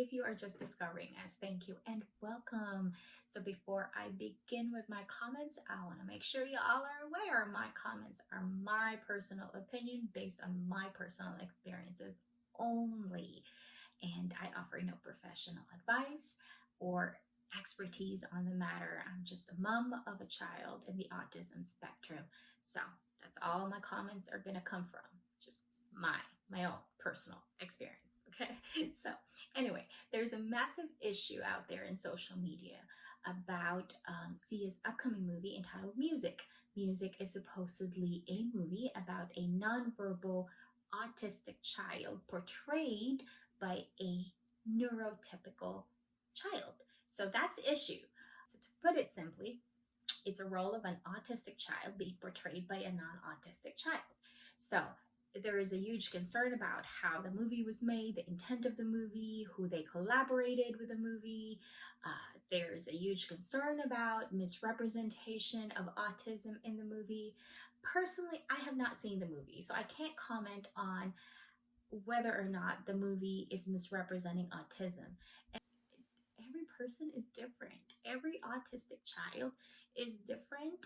If you are just discovering us, thank you and welcome. So before I begin with my comments, I want to make sure you all are aware my comments are my personal opinion based on my personal experiences only. And I offer no professional advice or expertise on the matter. I'm just a mom of a child in the autism spectrum. So that's all my comments are going to come from. Just my own personal experience. Okay. So anyway, there's a massive issue out there in social media about Sia's upcoming movie entitled Music. Music is supposedly a movie about a nonverbal autistic child portrayed by a neurotypical child. So that's the issue. So to put it simply, it's a role of an autistic child being portrayed by a non-autistic child. So there is a huge concern about how the movie was made, the intent of the movie, who they collaborated with the movie. There's a huge concern about misrepresentation of autism in the movie. Personally, I have not seen the movie, so I can't comment on whether or not the movie is misrepresenting autism. And every person is different. Every autistic child is different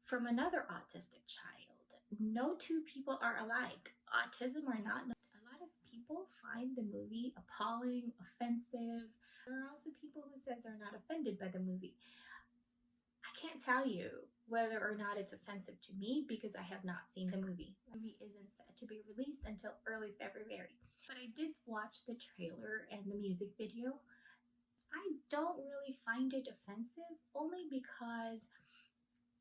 from another autistic child. No two people are alike. Autism or not, a lot of people find the movie appalling, offensive. There are also people who says they're not offended by the movie. I can't tell you whether or not it's offensive to me because I have not seen the movie. The movie isn't set to be released until early February. But I did watch the trailer and the music video. I don't really find it offensive only because,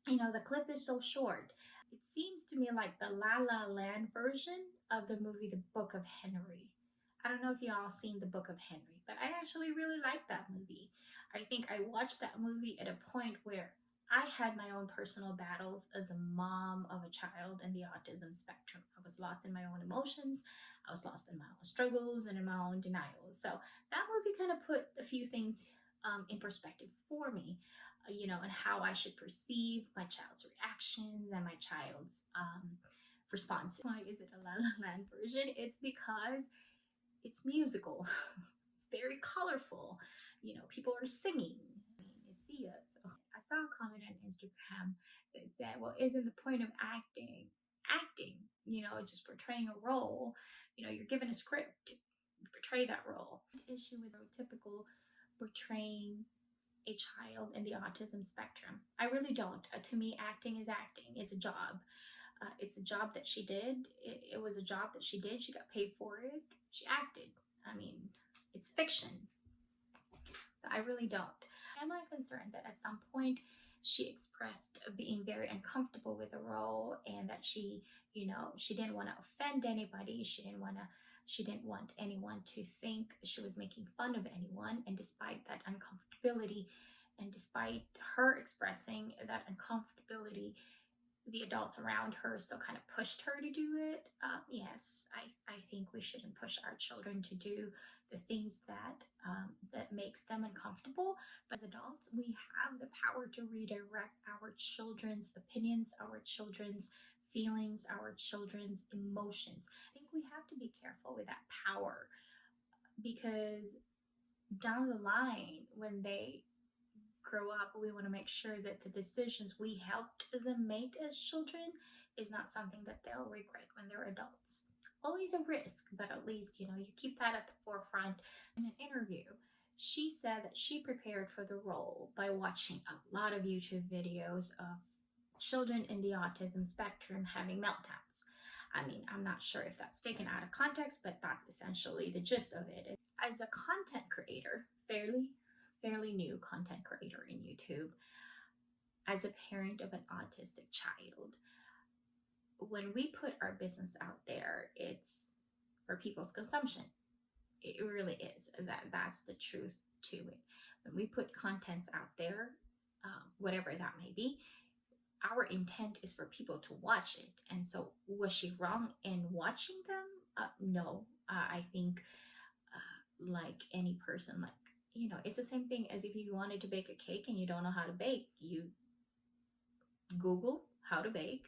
the clip is so short. It seems to me like the La La Land version of the movie The Book of Henry. I don't know if y'all seen The Book of Henry, but I actually really like that movie. I think I watched that movie at a point where I had my own personal battles as a mom of a child in the autism spectrum. I was lost in my own emotions. I was lost in my own struggles and in my own denials. So that movie kind of put a few things in perspective for me, and how I should perceive my child's reactions and my child's response. Why is it a La La Land version? It's because it's musical. It's very colorful. People are singing. It's Sia. So I saw a comment on Instagram that said, well, isn't the point of acting, just portraying a role? You're given a script to portray that role. The issue with typical portraying a child in the autism spectrum. I really don't. To me, acting is acting. It's a job. It's a job that she did. It was a job that she did. She got paid for it. She acted. It's fiction. So I really don't. Am I concerned that at some point she expressed being very uncomfortable with the role and that she didn't want to offend anybody. She didn't want anyone to think she was making fun of anyone. And despite that uncomfortability, and despite her expressing that uncomfortability, the adults around her still kind of pushed her to do it. Yes, I think we shouldn't push our children to do the things that makes them uncomfortable. But as adults, we have the power to redirect our children's opinions, our children's feelings, our children's emotions. I think we have to be careful with that power because down the line, when they grow up, we want to make sure that the decisions we helped them make as children is not something that they'll regret when they're adults. Always a risk, but at least, you keep that at the forefront. In an interview, she said that she prepared for the role by watching a lot of YouTube videos of children in the autism spectrum having meltdowns. I'm not sure if that's taken out of context, but that's essentially the gist of it. As a content creator, fairly new content creator in YouTube, as a parent of an autistic child, when we put our business out there, it's for people's consumption. It really is. That's the truth to it. When we put contents out there, whatever that may be, our intent is for people to watch it. And so was she wrong in watching them? No. I think like any person, it's the same thing as if you wanted to bake a cake and you don't know how to bake. You Google how to bake,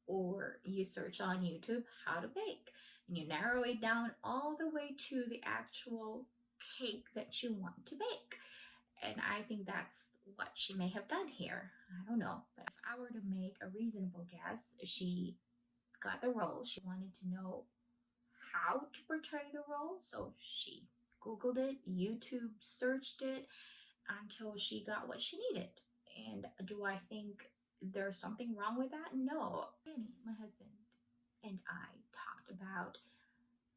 or you search on YouTube how to bake, and you narrow it down all the way to the actual cake that you want to bake. And I think that's what she may have done here. I don't know. But if I were to make a reasonable guess, she got the role. She wanted to know how to portray the role. So she Googled it, YouTube searched it until she got what she needed. And do I think there's something wrong with that? No. Danny, my husband, and I talked about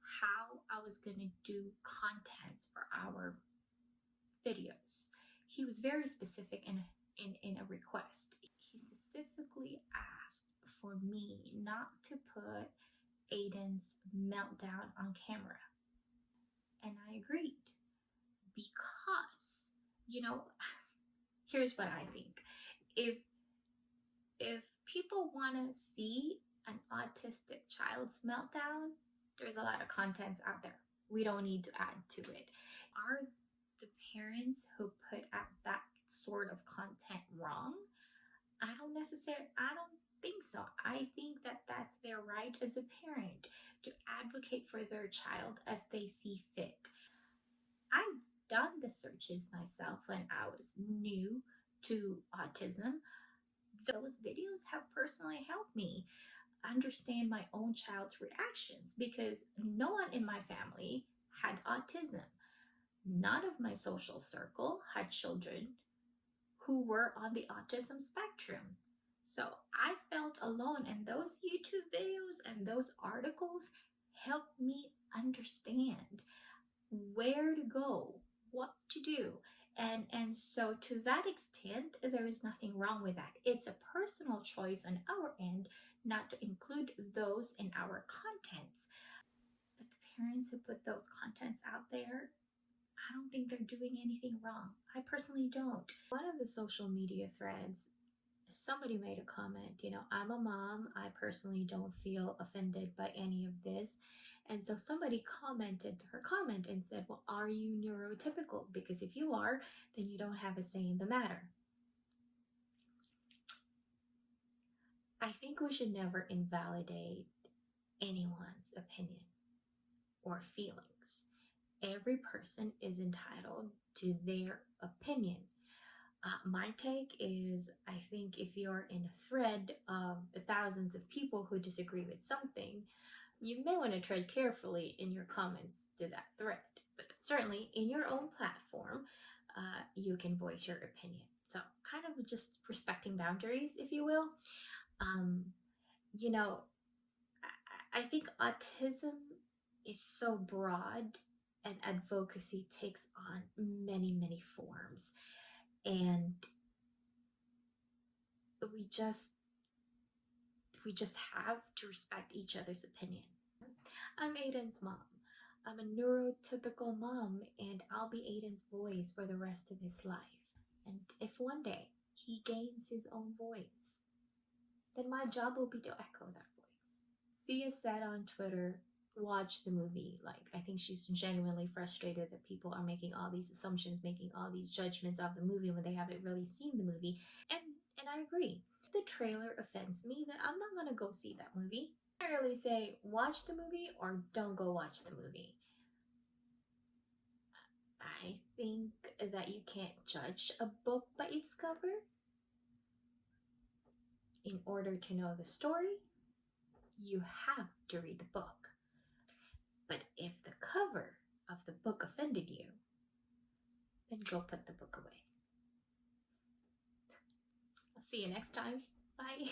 how I was going to do contents for our videos. He was very specific in a request. He specifically asked for me not to put Aiden's meltdown on camera. And I agreed because, you know, here's what I think. If people want to see an autistic child's meltdown, there's a lot of contents out there. We don't need to add to it. Are the parents who put out that sort of content wrong? I don't think so. I think that that's their right as a parent to advocate for their child as they see fit. I've done the searches myself when I was new to autism. Those videos have personally helped me understand my own child's reactions because no one in my family had autism. None of my social circle had children who were on the autism spectrum. So I felt alone, and those YouTube videos and those articles helped me understand where to go, what to do. And so to that extent, there is nothing wrong with that. It's a personal choice on our end not to include those in our contents. But the parents who put those contents out there, I don't think they're doing anything wrong. I personally don't. One of the social media threads, somebody made a comment, I'm a mom. I personally don't feel offended by any of this. And so somebody commented to her comment and said, well, are you neurotypical? Because if you are, then you don't have a say in the matter. I think we should never invalidate anyone's opinion or feelings. Every person is entitled to their opinion. My take is, I think if you're in a thread of thousands of people who disagree with something, you may want to tread carefully in your comments to that thread. But certainly in your own platform, you can voice your opinion. So kind of just respecting boundaries, if you will. I think autism is so broad and advocacy takes on many, many forms. And we just have to respect each other's opinion. I'm Aiden's mom. I'm a neurotypical mom, and I'll be Aiden's voice for the rest of his life. And if one day he gains his own voice, then my job will be to echo that voice. Sia said on Twitter, watch the movie. I think she's genuinely frustrated that people are making all these assumptions, making all these judgments of the movie when they haven't really seen the movie. And I agree. If the trailer offends me, then I'm not going to go see that movie. I really say watch the movie or don't go watch the movie. I think that you can't judge a book by its cover. In order to know the story, you have to read the book. But if the cover of the book offended you, then go put the book away. I'll see you next time. Bye.